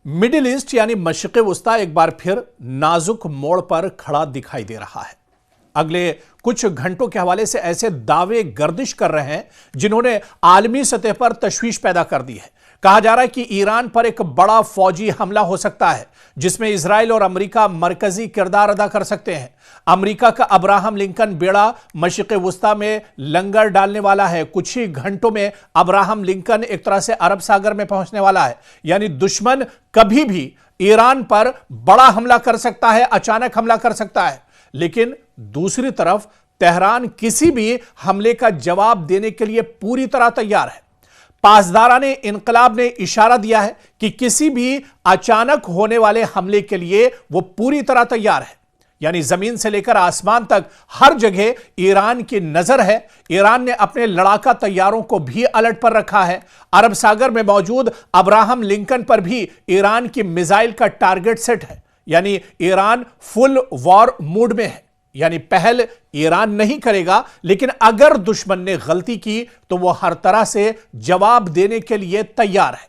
Middle east यानी मशरिक़ वस्ता एक बार फिर नाजुक मोड़ पर खड़ा दिखाई दे रहा है। अगले कुछ घंटों के हवाले से ऐसे दावे गर्दिश कर रहे हैं जिन्होंने आलमी सतह पर तशवीश पैदा कर दी है। कहा जा रहा है कि ईरान पर एक बड़ा फौजी हमला हो सकता है जिसमें इजराइल और अमेरिका मरकजी किरदार अदा कर सकते हैं। अमेरिका का अब्राहम लिंकन बेड़ा मशरिक़ वस्ता में लंगर डालने वाला है। कुछ ही घंटों में अब्राहम लिंकन एक तरह से अरब सागर में पहुंचने वाला है। यानी दुश्मन कभी भी ईरान पर बड़ा हमला कर सकता है, अचानक हमला कर सकता है। लेकिन दूसरी तरफ तेहरान किसी भी हमले का जवाब देने के लिए पूरी तरह तैयार है। पासदाराने इनकलाब ने इशारा दिया है कि किसी भी अचानक होने वाले हमले के लिए वो पूरी तरह तैयार है। यानी जमीन से लेकर आसमान तक हर जगह ईरान की नजर है। ईरान ने अपने लड़ाका तैयारों को भी अलर्ट पर रखा है। अरब सागर में मौजूद अब्राहम लिंकन पर भी ईरान की मिसाइल का टारगेट सेट है। यानी ईरान फुल वॉर मूड में है। यानी पहल ईरान नहीं करेगा, लेकिन अगर दुश्मन ने गलती की तो वह हर तरह से जवाब देने के लिए तैयार है।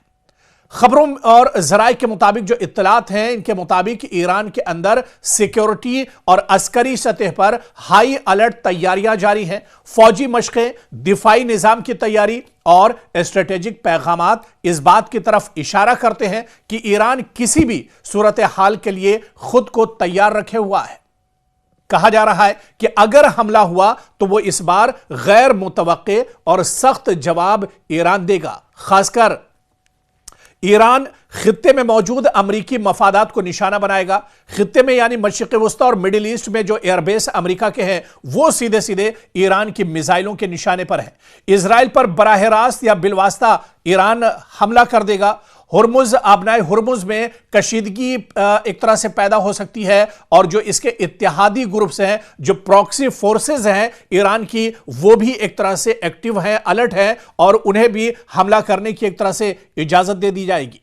खबरों और जराए के मुताबिक जो इत्तलात हैं, इनके मुताबिक ईरान के अंदर सिक्योरिटी और अस्करी सतह पर हाई अलर्ट तैयारियां जारी हैं। फौजी मशक़ें, दिफाई निजाम की तैयारी और स्ट्रेटेजिक पैगामात इस बात की तरफ इशारा करते हैं कि ईरान किसी भी सूरत हाल के लिए खुद को तैयार रखे हुआ है। कहा जा रहा है कि अगर हमला हुआ तो वो इस बार गैर मुतवक्के और सख्त जवाब ईरान देगा। खासकर ईरान खित्ते में मौजूद अमरीकी मफादात को निशाना बनाएगा। खित्ते में यानी मशरिक़ वस्ता और मिडिल ईस्ट में जो एयरबेस अमेरिका के हैं वो सीधे सीधे ईरान की मिसाइलों के निशाने पर है। इजराइल पर बराह रास्त या बिलवास्ता ईरान हमला कर देगा। हुर्मुज, आबनाए हुर्मुज में कशीदगी एक तरह से पैदा हो सकती है और जो इसके इत्तेहादी ग्रुप्स हैं, जो प्रॉक्सी फोर्सेस हैं ईरान की, वो भी एक तरह से एक्टिव हैं, अलर्ट हैं और उन्हें भी हमला करने की एक तरह से इजाजत दे दी जाएगी।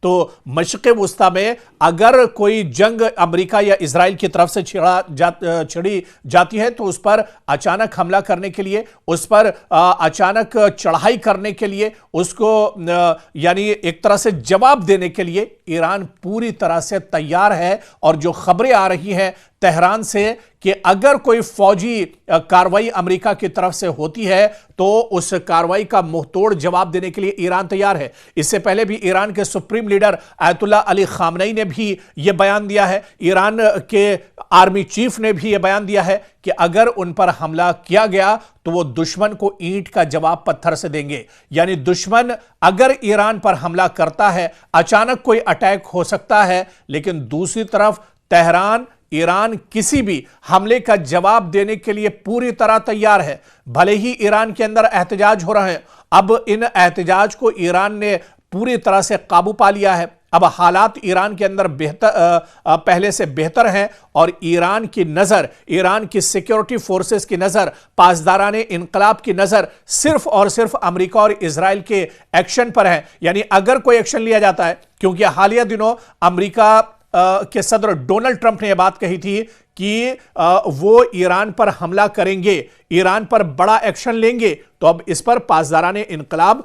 तो मशरिक़ वस्ता में अगर कोई जंग अमेरिका या इजराइल की तरफ से छिड़ी जाती है तो उस पर अचानक हमला करने के लिए, उस पर अचानक चढ़ाई करने के लिए, उसको यानी एक तरह से जवाब देने के लिए ईरान पूरी तरह से तैयार है। और जो खबरें आ रही हैं तेहरान से कि अगर कोई फौजी कार्रवाई अमेरिका की तरफ से होती है तो उस कार्रवाई का मुंहतोड़ जवाब देने के लिए ईरान तैयार है। इससे पहले भी ईरान के सुप्रीम लीडर आयतुल्लाह अली खामनई ने भी यह बयान दिया है। ईरान के आर्मी चीफ ने भी यह बयान दिया है कि अगर उन पर हमला किया गया तो वो दुश्मन को ईंट का जवाब पत्थर से देंगे। यानी दुश्मन अगर ईरान पर हमला करता है, अचानक कोई अटैक हो सकता है, लेकिन दूसरी तरफ तेहरान, ईरान किसी भी हमले का जवाब देने के लिए पूरी तरह तैयार है। भले ही ईरान के अंदर एहतजाज हो रहे हैं, अब इन एहतजाज को ईरान ने पूरी तरह से काबू पा लिया है। अब हालात ईरान के अंदर पहले से बेहतर हैं और ईरान की नजर, ईरान की सिक्योरिटी फोर्सेस की नजर, पासदाराने इनकलाब की नजर सिर्फ और सिर्फ अमेरिका और इजराइल के एक्शन पर है। यानी अगर कोई एक्शन लिया जाता है, क्योंकि हालिया दिनों अमेरिका के सदर डोनाल्ड ट्रंप ने यह बात कही थी कि वो ईरान पर हमला करेंगे, ईरान पर बड़ा एक्शन लेंगे, तो अब इस पर पासदाराने इनकलाब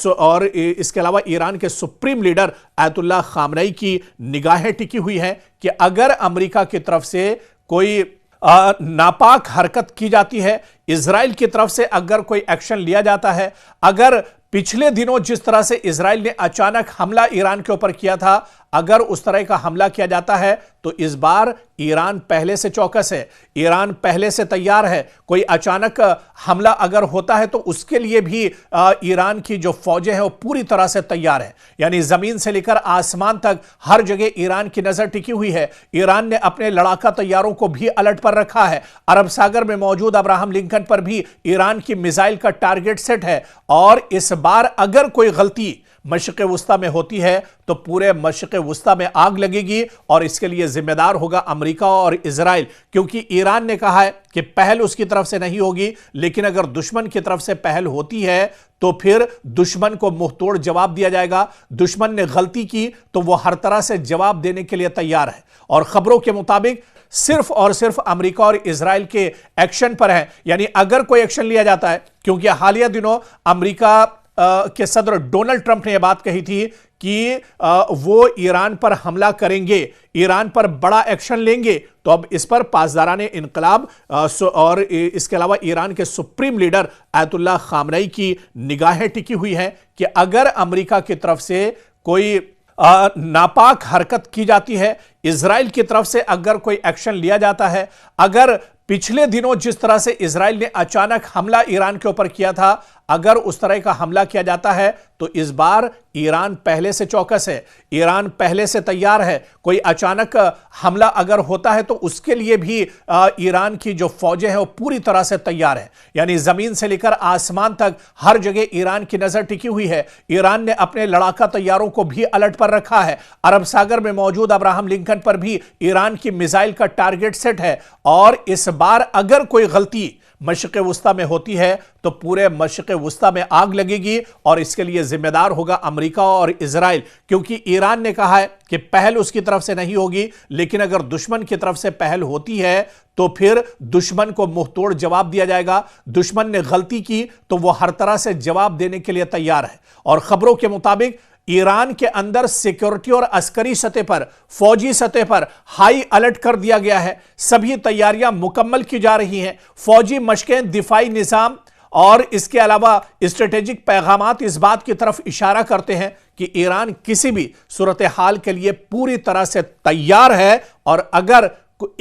और इसके अलावा ईरान के सुप्रीम लीडर आयतुल्लाह खामनई की निगाहें टिकी हुई हैं कि अगर अमेरिका की तरफ से कोई नापाक हरकत की जाती है, इजराइल की तरफ से अगर कोई एक्शन लिया जाता है, अगर पिछले दिनों जिस तरह से इजराइल ने अचानक हमला ईरान के ऊपर किया था, अगर उस तरह का हमला किया जाता है तो इस बार ईरान पहले से चौकस है, ईरान पहले से तैयार है। कोई अचानक हमला अगर होता है तो उसके लिए भी ईरान की जो फौजें हैं वो पूरी तरह से तैयार है। यानी जमीन से लेकर आसमान तक हर जगह ईरान की नजर टिकी हुई है। ईरान ने अपने लड़ाका तैयारों को भी अलर्ट पर रखा है। अरब सागर में मौजूद अब्राहम लिंकन पर भी ईरान की मिसाइल का टारगेट सेट है और इस बार अगर कोई गलती मशरिक़ वस्ता में होती है तो पूरे मशरिक़ वस्ता में आग लगेगी और इसके लिए जिम्मेदार होगा अमेरिका और इजराइल, क्योंकि ईरान ने कहा है कि पहल उसकी तरफ से नहीं होगी, लेकिन अगर दुश्मन की तरफ से पहल होती है तो फिर दुश्मन को मुंहतोड़ जवाब दिया जाएगा। दुश्मन ने गलती की तो वह हर तरह से जवाब देने के लिए तैयार है और खबरों के मुताबिक सिर्फ और सिर्फ अमेरिका और इजराइल के एक्शन पर है। यानी अगर कोई एक्शन लिया जाता है, क्योंकि हालिया दिनों अमेरिका के सदर डोनाल्ड ट्रंप ने यह बात कही थी कि वो ईरान पर हमला करेंगे, ईरान पर बड़ा एक्शन लेंगे, तो अब इस पर पासदाराने इनकलाब और इसके अलावा ईरान के सुप्रीम लीडर आयतुल्लाह खामनई की निगाहें टिकी हुई हैं कि अगर अमेरिका की तरफ से कोई नापाक हरकत की जाती है, इजराइल की तरफ से अगर कोई एक्शन लिया जाता है, अगर पिछले दिनों जिस तरह से इजराइल ने अचानक हमला ईरान के ऊपर किया था, अगर उस तरह का हमला किया जाता है तो इस बार ईरान पहले से चौकस है, ईरान पहले से तैयार है। कोई अचानक हमला अगर होता है तो उसके लिए भी ईरान की जो फौजें हैं वो पूरी तरह से तैयार है। यानी जमीन से लेकर आसमान तक हर जगह ईरान की नजर टिकी हुई है। ईरान ने अपने लड़ाका तैयारों को भी अलर्ट पर रखा है। अरब सागर में मौजूद अब्राहम लिंकन पर भी ईरान की मिसाइल का टारगेट सेट है। और इस बार अगर कोई गलती मशरिक़ वुस्ता में होती है तो पूरे मशरिक़ वुस्ता में आग लगेगी और इसके लिए जिम्मेदार होगा अमेरिका और इजराइल, क्योंकि ईरान ने कहा है कि पहल उसकी तरफ से नहीं होगी, लेकिन अगर दुश्मन की तरफ से पहल होती है तो फिर दुश्मन को मुंहतोड़ जवाब दिया जाएगा। दुश्मन ने गलती की तो वह हर तरह से जवाब देने के लिए तैयार है। और खबरों के मुताबिक ईरान के अंदर सिक्योरिटी और अस्करी सतह पर, फौजी सतह पर हाई अलर्ट कर दिया गया है। सभी तैयारियां मुकम्मल की जा रही हैं। फौजी मशकें, दिफाई निजाम और इसके अलावा स्ट्रेटेजिक पैगामात इस बात की तरफ इशारा करते हैं कि ईरान किसी भी सूरत हाल के लिए पूरी तरह से तैयार है। और अगर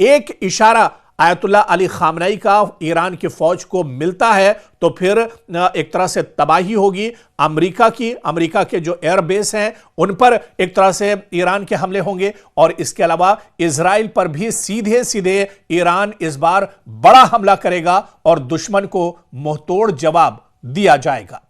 एक इशारा आयतुल्लाह अली खामनई का ईरान की फौज को मिलता है तो फिर एक तरह से तबाही होगी। अमेरिका के जो एयरबेस हैं उन पर एक तरह से ईरान के हमले होंगे और इसके अलावा इजराइल पर भी सीधे सीधे ईरान इस बार बड़ा हमला करेगा और दुश्मन को मुंहतोड़ जवाब दिया जाएगा।